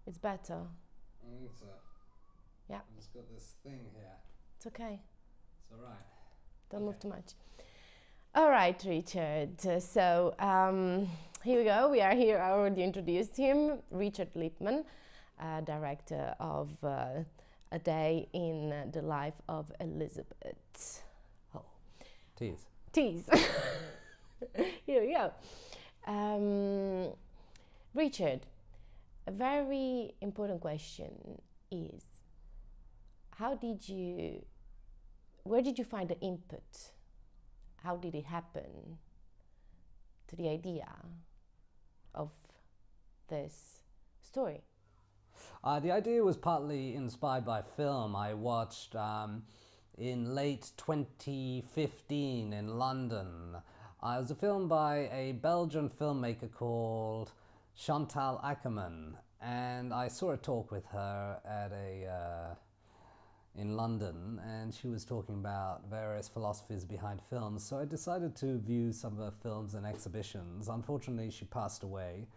It's better. I think so. Yeah. I've just got this thing here. It's okay. It's all right. Don't move Okay. too much. All right, Richard. So here we go. We are here. I already introduced him. Richard Lipman, director of A Day in the Life of Elizabeth. Oh, Tease. tease. Here we go. Richard, a very important question is, where did you find the input? How did it happen to the idea of this story? The idea was partly inspired by film. I watched in late 2015 in London. It was a film by a Belgian filmmaker called Chantal Ackerman, and I saw a talk with her at in London, and she was talking about various philosophies behind films. So I decided to view some of her films and exhibitions. Unfortunately, she passed away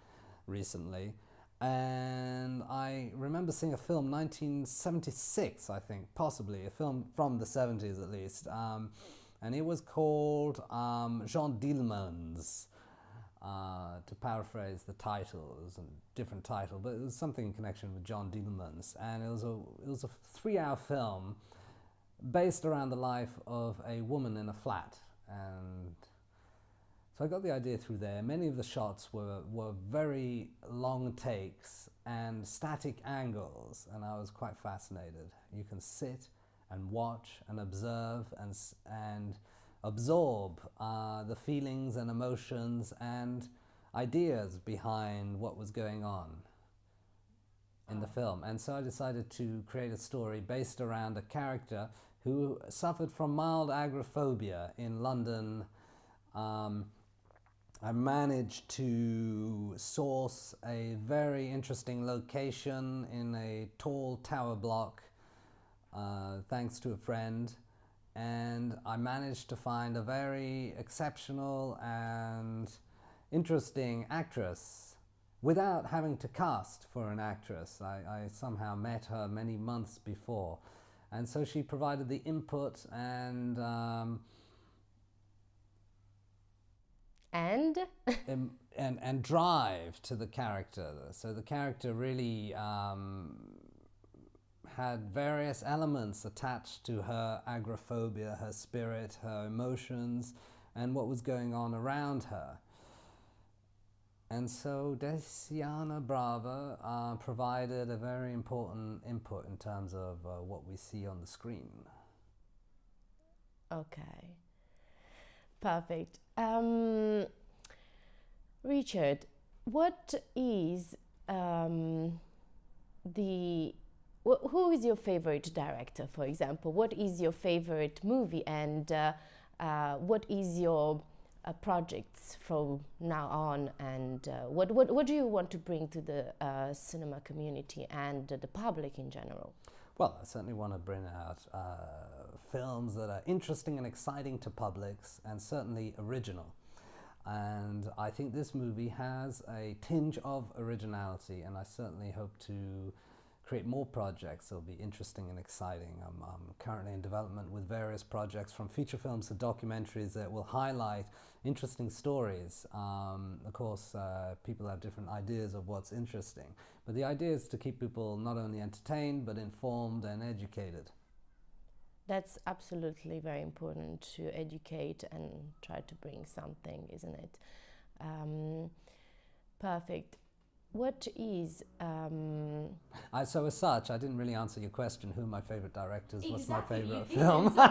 recently. And I remember seeing a film, 1976, I think, possibly, a film from the 70s at least. And it was called Jean Dielmans. To paraphrase the title, it was a different title, but it was something in connection with John Dielmans, and it was a 3-hour film based around the life of a woman in a flat, and so I got the idea through there. Many of the shots were very long takes and static angles, and I was quite fascinated. You can sit and watch and observe and absorb the feelings and emotions and ideas behind what was going on in the film. And so I decided to create a story based around a character who suffered from mild agoraphobia in London. I managed to source a very interesting location in a tall tower block, thanks to a friend. And I managed to find a very exceptional and interesting actress without having to cast for an actress. I somehow met her many months before, and so she provided the input and and drive to the character. So the character really had various elements attached to her agoraphobia, her spirit, her emotions, and what was going on around her. And so Desiana Brava provided a very important input in terms of what we see on the screen. Okay, perfect. Richard, what is who is your favorite director, for example? What is your favorite movie, and what is your projects from now on, and what do you want to bring to the cinema community and the public in general? Well, I certainly want to bring out films that are interesting and exciting to publics, and certainly original. And I think this movie has a tinge of originality, and I certainly hope to create more projects that'll be interesting and exciting. I'm currently in development with various projects, from feature films to documentaries, that will highlight interesting stories. Of course, people have different ideas of what's interesting, but the idea is to keep people not only entertained but informed and educated. That's absolutely very important, to educate and try to bring something, isn't it? Perfect. What is... So as such, I didn't really answer your question, who my favourite directors, what's my Exactly, favourite you film. didn't, so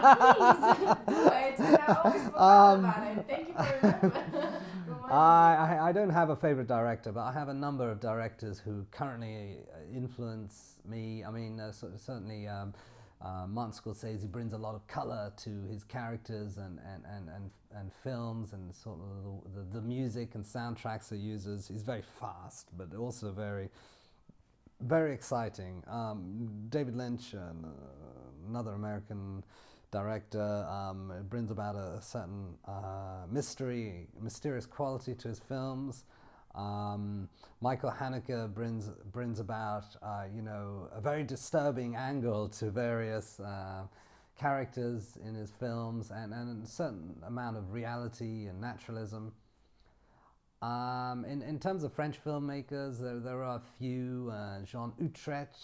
please do it. And I always forgot about it. Thank you for reminding I don't have a favourite director, but I have a number of directors who currently influence me. I mean, certainly Martin Scorsese brings a lot of colour to his characters and films, and sort of the music and soundtracks he uses. He's very fast, but also very, very exciting. David Lynch, another American director, brings about a certain mysterious quality to his films. Michael Haneke brings about, a very disturbing angle to various characters in his films, and a certain amount of reality and naturalism. In terms of French filmmakers, there are a few. Jean Utrecht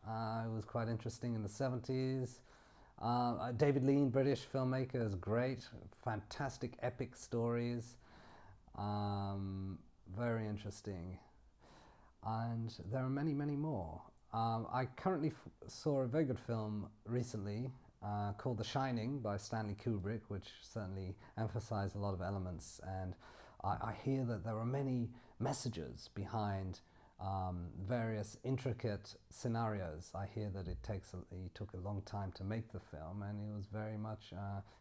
was quite interesting in the 70s. David Lean, British filmmaker, is great. Fantastic epic stories. Very interesting. And there are many, many more. I currently saw a very good film recently called The Shining by Stanley Kubrick, which certainly emphasized a lot of elements. And I hear that there are many messages behind various intricate scenarios. I hear that he took a long time to make the film, and he was very much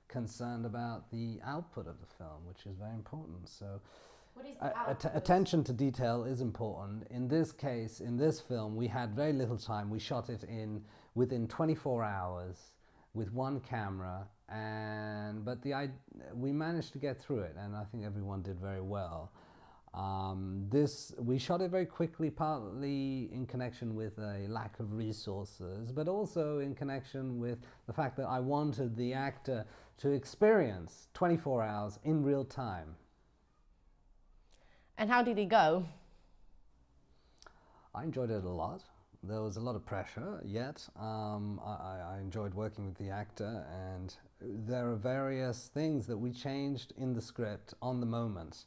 concerned about the output of the film, which is very important. So what is the output? Attention to detail is important. In this case, in this film, we had very little time. We shot it within 24 hours with one camera, but we managed to get through it, and I think everyone did very well. We shot it very quickly, partly in connection with a lack of resources, but also in connection with the fact that I wanted the actor to experience 24 hours in real time. And how did it go? I enjoyed it a lot. There was a lot of pressure, yet I enjoyed working with the actor, and there are various things that we changed in the script on the moment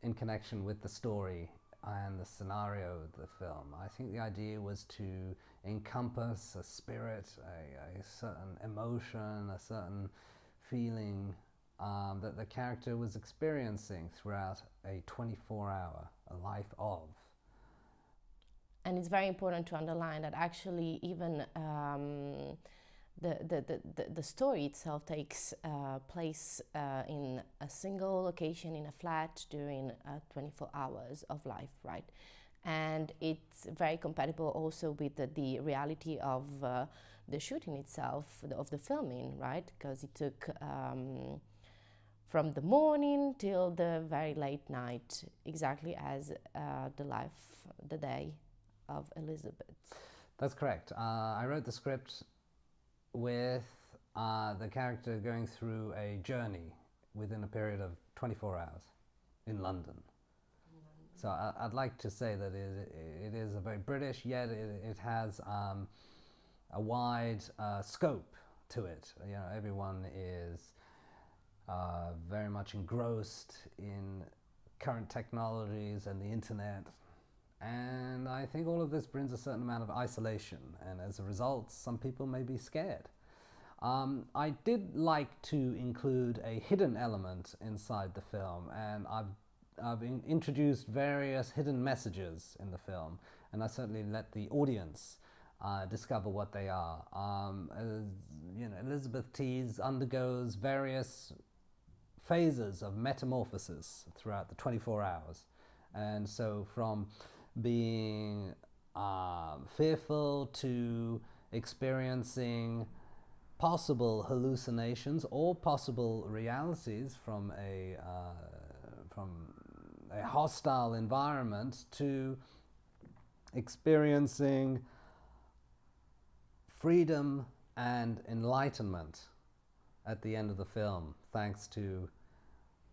in connection with the story and the scenario of the film. I think the idea was to encompass a spirit, a certain emotion, a certain feeling that the character was experiencing throughout a 24-hour life of. And it's very important to underline that actually even the story itself takes place in a single location in a flat during 24 hours of life, right? And it's very compatible also with the reality of the shooting itself, of the filming, right? Because it took from the morning till the very late night, exactly as the day of Elizabeth. That's correct. I wrote the script with the character going through a journey within a period of 24 hours in London. So I'd like to say that it is a very British, yet it has a wide scope to it. You know, everyone is very much engrossed in current technologies and the internet. And I think all of this brings a certain amount of isolation, and as a result, some people may be scared. I did like to include a hidden element inside the film, and I've introduced various hidden messages in the film, and I certainly let the audience discover what they are. Elizabeth Tease undergoes various phases of metamorphosis throughout the 24 hours, and so from being fearful to experiencing possible hallucinations or possible realities from a hostile environment to experiencing freedom and enlightenment at the end of the film, thanks to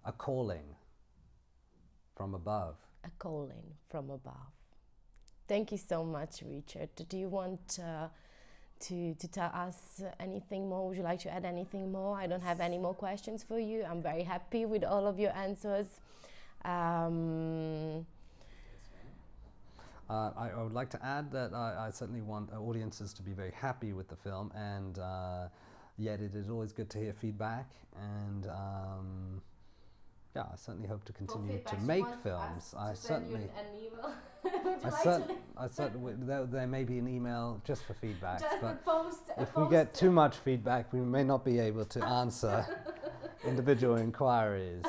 a calling from above. A calling from above. Thank you so much, Richard. Do you want to tell us anything more? Would you like to add anything more? I don't have any more questions for you. I'm very happy with all of your answers. I would like to add that I certainly want audiences to be very happy with the film, and yet it is always good to hear feedback, and I certainly hope to continue to make films. I certainly. There may be an email just for feedback, but if we get too much feedback, we may not be able to answer individual inquiries.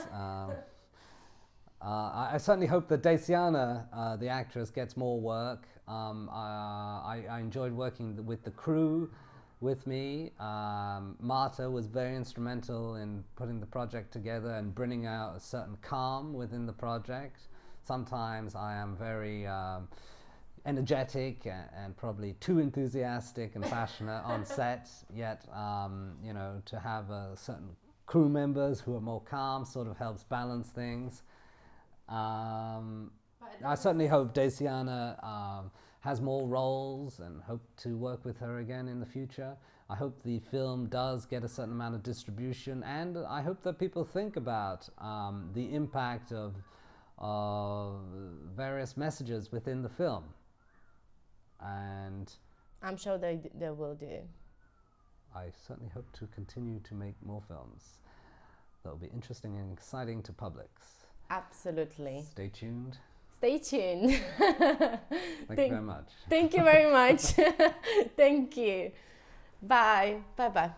I certainly hope that Daciana, the actress, gets more work. I enjoyed working with the crew with me. Marta was very instrumental in putting the project together and bringing out a certain calm within the project. Sometimes I am very energetic and probably too enthusiastic and passionate on set, yet to have certain crew members who are more calm sort of helps balance things. I certainly hope Daciana has more roles and hope to work with her again in the future. I hope the film does get a certain amount of distribution, and I hope that people think about the impact of various messages within the film. And I'm sure they will do. I certainly hope to continue to make more films that will be interesting and exciting to publics. Absolutely. Stay tuned. Stay tuned. Thank you very much. Thank you very much. Thank you. Bye. Bye-bye.